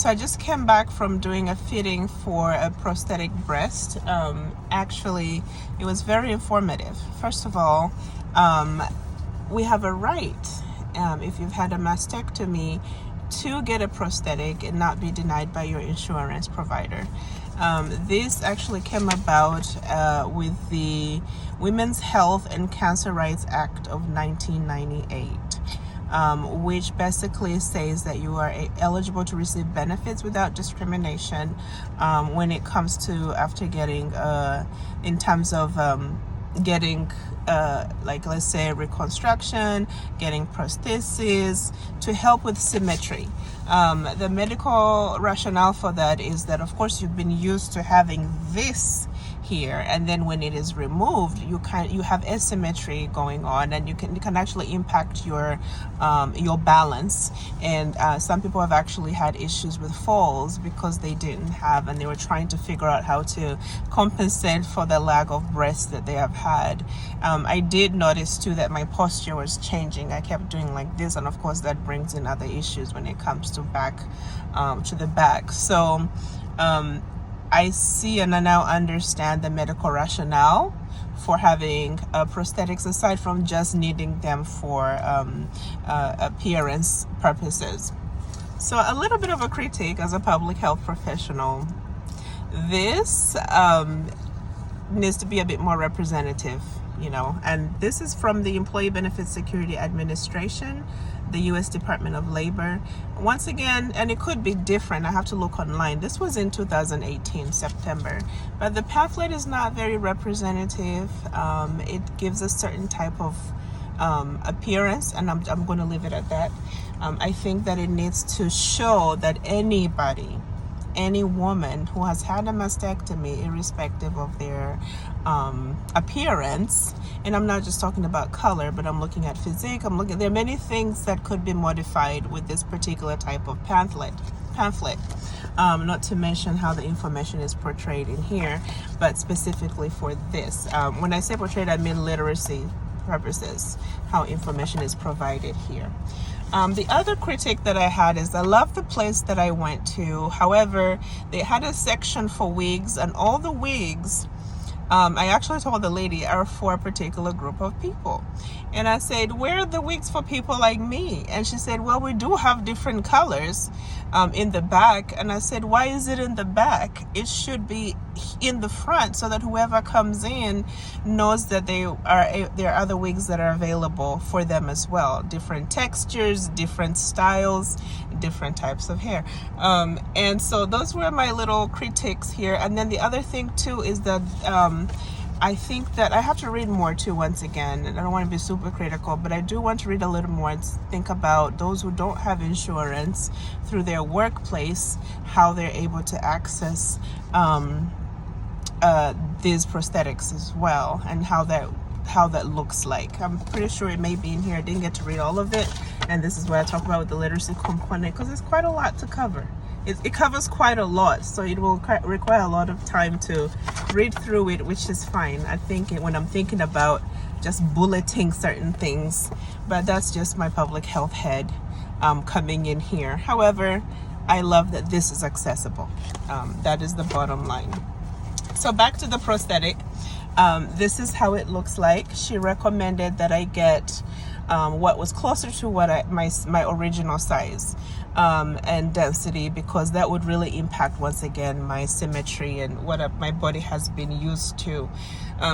So I just came back from doing a fitting for a prosthetic breast. Actually, it was very informative. First of all, we have a right, if you've had a mastectomy, to get a prosthetic and not be denied by your insurance provider. This actually came about with the Women's Health and Cancer Rights Act of 1998. Which basically says that you are eligible to receive benefits without discrimination when it comes to after getting, in terms of getting, like let's say reconstruction, getting prosthesis to help with symmetry. The medical rationale for that is that, of course, you've been used to having this here, and then when it is removed, you have asymmetry going on, and you can actually impact your balance. And some people have actually had issues with falls because they didn't have, and they were trying to figure out how to compensate for the lack of breasts that they have had. I did notice too that my posture was changing. I kept doing like this, and of course that brings in other issues when it comes to the back. So I see and I now understand the medical rationale for having prosthetics, aside from just needing them for appearance purposes. So a little bit of a critique as a public health professional. This needs to be a bit more representative, and this is from the Employee Benefits Security Administration, the U.S. Department of Labor. Once again, and it could be different, I have to look online. This was in 2018, September. But the pamphlet is not very representative. It gives a certain type of appearance, and I'm going to leave it at that. I think that it needs to show that any woman who has had a mastectomy, irrespective of their appearance, and I'm not just talking about color, but I'm looking at physique, there are many things that could be modified with this particular type of pamphlet. Not to mention how the information is portrayed in here, but specifically for this. When I say portrayed, I mean literacy purposes, how information is provided here. The other critique that I had is I love the place that I went to. However, they had a section for wigs, and all the wigs, I actually told the lady, are for a particular group of people. And I said, where are the wigs for people like me? And she said, well, we do have different colors in the back. And I said, why is it in the back? It should be in the front, so that whoever comes in knows that there are other wigs that are available for them as well. Different textures, different styles, different types of hair. And so those were my little critiques here. And then the other thing too is that I think that I have to read more too, once again, and I don't want to be super critical, but I do want to read a little more and think about those who don't have insurance through their workplace, how they're able to access these prosthetics as well, and how that looks like. I'm pretty sure it may be in here. I didn't get to read all of it, and this is what I talk about with the literacy component, because it's quite a lot to cover. It covers quite a lot, so it will require a lot of time to read through it, which is fine. I think when I'm thinking about just bulleting certain things, but that's just my public health head coming in here. However, I love that this is accessible. That is the bottom line. So back to the prosthetic. This is how it looks like. She recommended that I get what was closer to what my original size and density, because that would really impact, once again, my symmetry and what my body has been used to.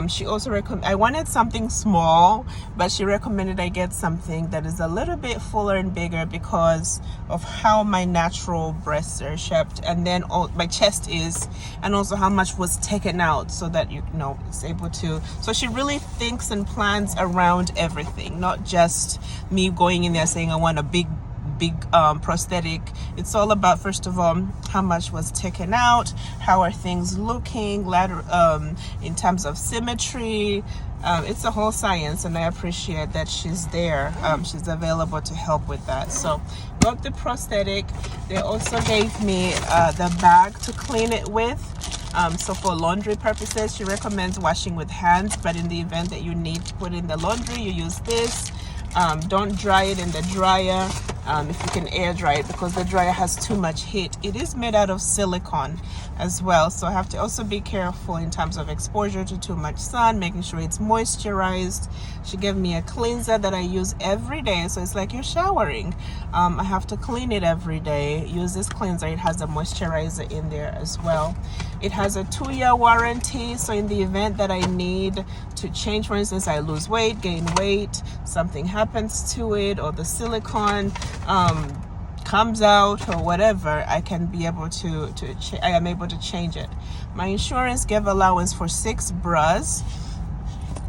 She also I wanted something small, but she recommended I get something that is a little bit fuller and bigger because of how my natural breasts are shaped, and then my chest is, and also how much was taken out, so that it's able to. So she really thinks and plans around everything, not just me going in there saying I want a big prosthetic. It's all about, first of all, how much was taken out, how are things looking in terms of symmetry. It's a whole science, and I appreciate that she's there. She's available to help with that. So got the prosthetic. They also gave me the bag to clean it with. So for laundry purposes, she recommends washing with hands, but in the event that you need to put in the laundry, you use this. Don't dry it in the dryer. if you can air dry it, because the dryer has too much heat. It is made out of silicone as well, so I have to also be careful in terms of exposure to too much sun, making sure it's moisturized. She gave me a cleanser that I use every day, so it's like you're showering. I have to clean it every day. Use this cleanser. It has a moisturizer in there as well. It has a 2-year warranty, so in the event that I need to change, for instance, I lose weight, gain weight, something happens to it, or the silicone comes out or whatever, I can be able to I am able to change it. My insurance gave allowance for 6 bras,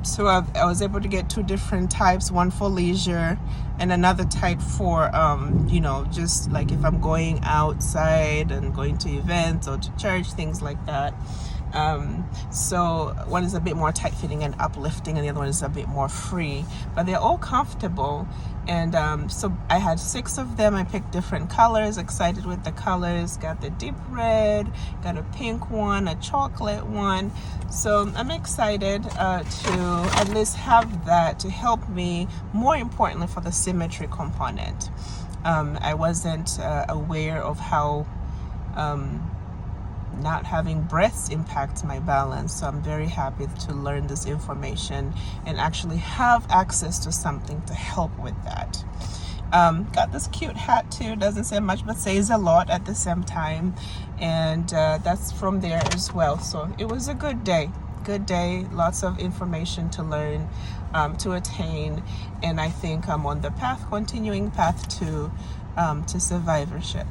so I was able to get 2 different types, one for leisure and another type for you know, just like if I'm going outside and going to events or to church, things like that. So one is a bit more tight fitting and uplifting, and the other one is a bit more free, but they're all comfortable. And so I had 6 of them. I picked different colors, excited with the colors. Got the deep red, got a pink one, a chocolate one. So I'm excited to at least have that to help me, more importantly, for the symmetry component. I wasn't aware of how not having breasts impacts my balance, so I'm very happy to learn this information and actually have access to something to help with that. Got this cute hat too, doesn't say much but says a lot at the same time, and that's from there as well. So it was a good day, lots of information to learn, to attain, and I think I'm on the continuing path to survivorship.